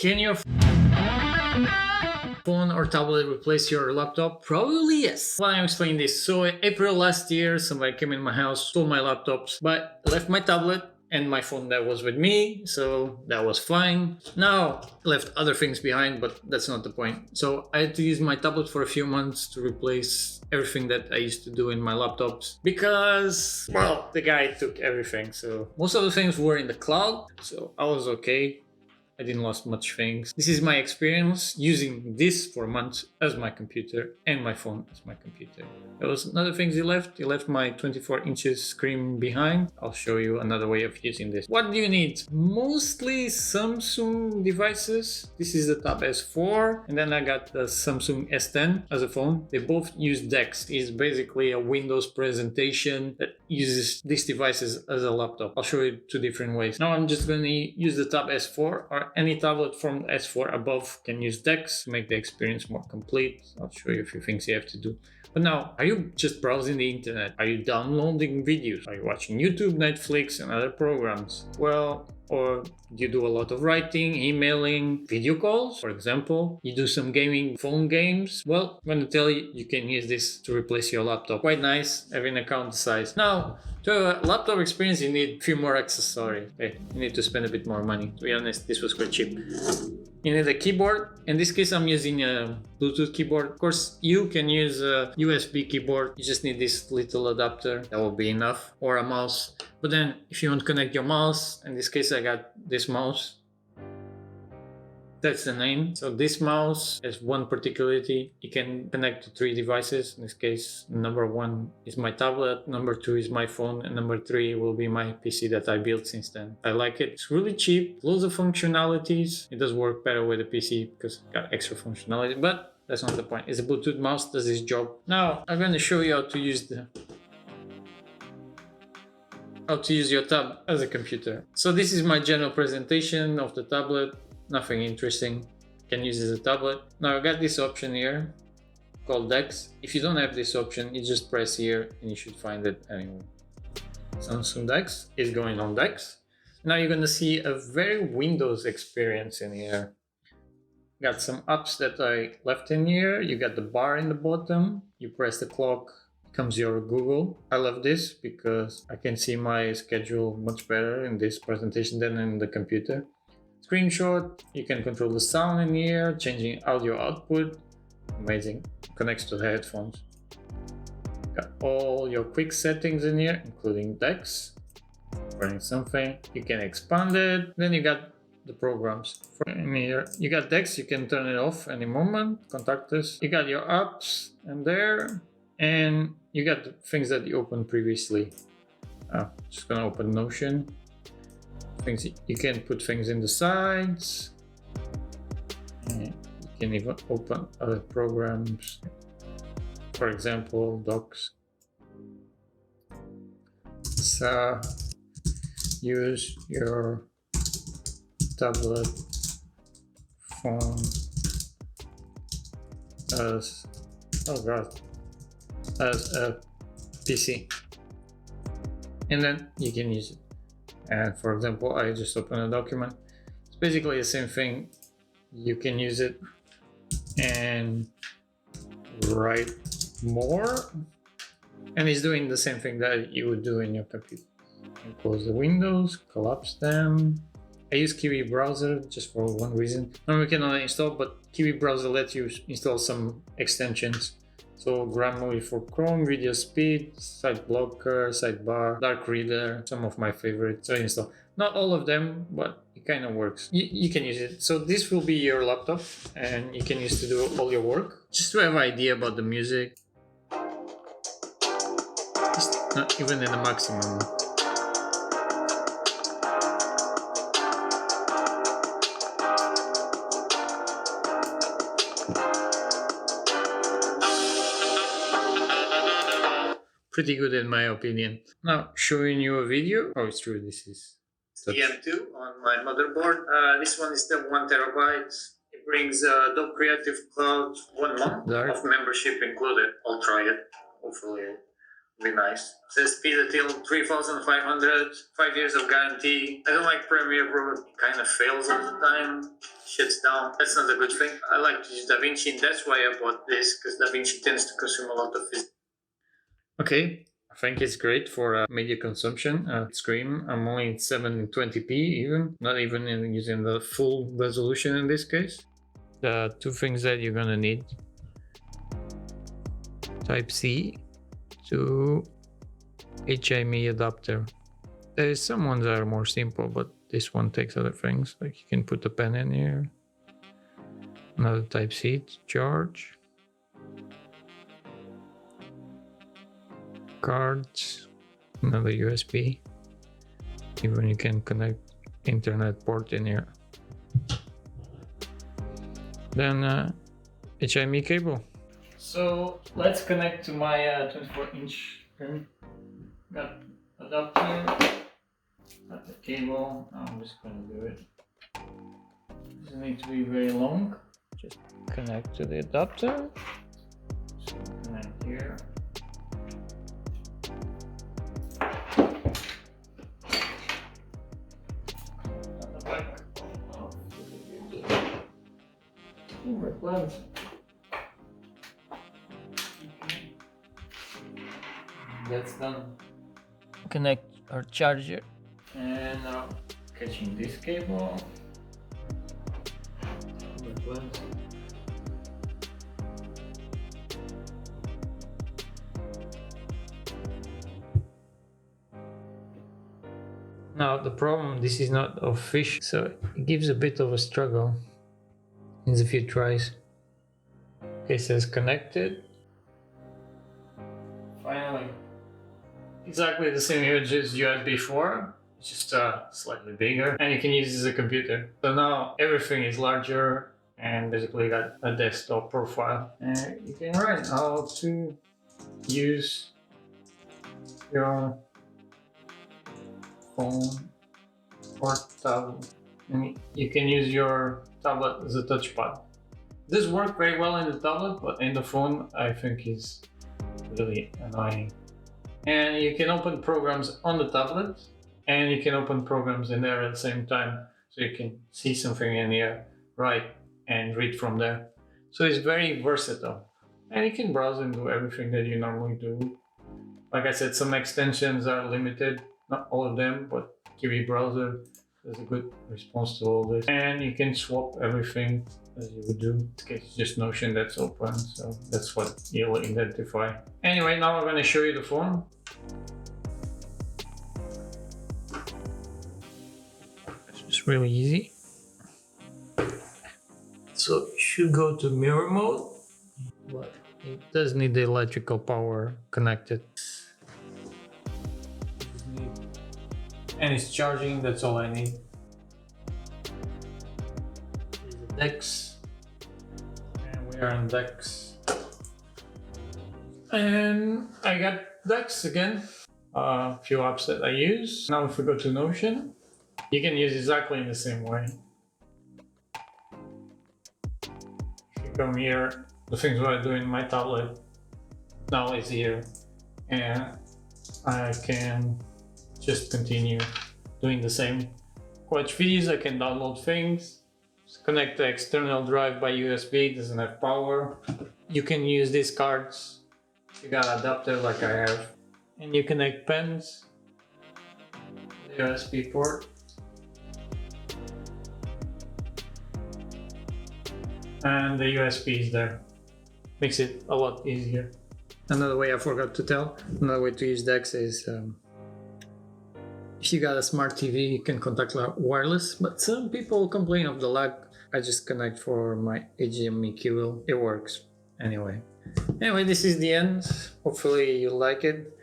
Can your phone or tablet replace your laptop? Probably yes. Why I'm explaining this? So in April last year, somebody came in my house, stole my laptops, but left my tablet and my phone that was with me, so that was fine. Now, left other things behind, but that's not the point. So I had to use my tablet for a few months to replace everything that I used to do in my laptops because, well, the guy took everything. So most of the things were in the cloud, so I was okay. I didn't lose much things. This is my experience using this for months as my computer and my phone as my computer. There was another things he left. He left my 24 inches screen behind. I'll show you another way of using this. What do you need? Mostly Samsung devices. This is the Tab S4 and then I got the Samsung S10 as a phone. They both use DeX. It's basically a Windows presentation that uses these devices as a laptop. I'll show you two different ways. Now I'm just going to use the Tab S4 or any tablet from S4 above can use DeX to make the experience more complete. I'll show you a few things you have to do. But now, are you just browsing the internet? Are you downloading videos? Are you watching YouTube, Netflix, and other programs? Well, or you do a lot of writing, emailing, video calls, for example. You do some gaming, phone games. Well, I'm going to tell you, you can use this to replace your laptop. Quite nice, having a count size. Now, to have a laptop experience, you need a few more accessories. Okay, you need to spend a bit more money. To be honest, this was quite cheap. You need a keyboard. In this case, I'm using a Bluetooth keyboard. Of course, you can use a USB keyboard. You just need this little adapter. That will be enough. Or a mouse. But then, if you want to connect your mouse, in this case, I got this mouse. That's the name. So this mouse has one particularity. You can connect to 3 devices. In this case, number 1 is my tablet, number 2 is my phone, and number 3 will be my PC that I built since then. I like it. It's really cheap, loads of functionalities. It does work better with a PC because it got extra functionality, but that's not the point. It's a Bluetooth mouse, does its job. Now, I'm going to show you how to use your tab as a computer. So this is my general presentation of the tablet. Nothing interesting. Can use it as a tablet. Now I got this option here called DeX. If you don't have this option, you just press here and you should find it anyway. Samsung DeX is going on DeX. Now you're gonna see a very Windows experience in here. Got some apps that I left in here. You got the bar in the bottom. You press the clock, comes your Google. I love this because I can see my schedule much better in this presentation than in the computer. Screenshot, you can control the sound in here, changing audio output. Amazing, connects to the headphones. Got all your quick settings in here, including DeX. Running something, you can expand it. Then you got the programs. In here, you got DeX, you can turn it off any moment. Contact us. You got your apps in there, and you got the things that you opened previously. Just gonna open Notion. Things you can put things in the sides. And you can even open other programs, for example, Docs. So use your tablet, phone as as a PC, and then you can use it. And for example, I just open a document. It's basically the same thing. You can use it and write more. And it's doing the same thing that you would do in your computer. You close the windows, collapse them. I use Kiwi Browser just for one reason. Normally you cannot install, but Kiwi Browser lets you install some extensions. So Grammarly for Chrome, Video Speed, Site Blocker, Sidebar, Dark Reader, some of my favorites I install. Not all of them, but it kind of works. You can use it. So this will be your laptop and you can use to do all your work. Just to have an idea about the music. It's not even in the maximum. Pretty good in my opinion. Now showing you a video. Oh, it's true. This is EM2 on my motherboard. This one is the 1 terabyte. It brings Adobe Creative Cloud 1 month of membership included. I'll try it. Hopefully Be nice. It says speed until 3,500, 5 years of guarantee. I don't like Premiere Pro, it kind of fails all the time, shuts down. That's not a good thing. I like to use DaVinci, and that's why I bought this, because DaVinci tends to consume a lot of physics. Okay, I think it's great for media consumption. Screen, I'm only at 720p even, not even using the full resolution in this case. The two things that you're gonna need: Type-C to HMI adapter. There's some ones that are more simple, but this one takes other things, like you can put a pen in here. Another Type-C to charge. Cards, another USB. Even you can connect internet port in here. Then HMI cable. So let's connect to my 24-inch screen. Got adapter, got the cable. I'm just gonna do it. Doesn't need to be very long. Just connect to the adapter. So connect here. Lens. That's done. Connect our charger, and now catching this cable. Lens. Now the problem, this is not official, so it gives a bit of a struggle. Needs a few tries. Okay, it says connected. Finally. Exactly the same image as you had before, it's just slightly bigger, and you can use it as a computer. So now everything is larger and basically got a desktop profile. And you can write how to use your phone or tablet. And you can use your tablet as a touchpad. This worked very well in the tablet, but in the phone I think is really annoying. And you can open programs on the tablet, and you can open programs in there at the same time. So you can see something in here, write and read from there. So it's very versatile. And you can browse and do everything that you normally do. Like I said, some extensions are limited, not all of them, but TV browser has a good response to all this. And you can swap everything as you would do. In this case, it's just Notion that's open, so that's what you'll identify. Anyway, now I'm going to show you the phone. It's just really easy. So you should go to mirror mode, but it does need the electrical power connected. And it's charging, that's all I need. Here's the DeX. And we are on DeX. And I got DeX again. A few apps that I use. Now if we go to Notion, you can use exactly in the same way. If you come here, the things that I do in my tablet now is here. And I can just continue doing the same. Watch videos, I can download things, connect the external drive by USB, doesn't have power. You can use these cards, you got an adapter like I have, and you connect pens, the USB port, and the USB is there. Makes it a lot easier. Another way I forgot to tell, another way to use DeX is if you got a smart TV, you can contact wireless, but some people complain of the lag. I just connect for my HDMI cable. It works anyway. Anyway, this is the end. Hopefully you like it.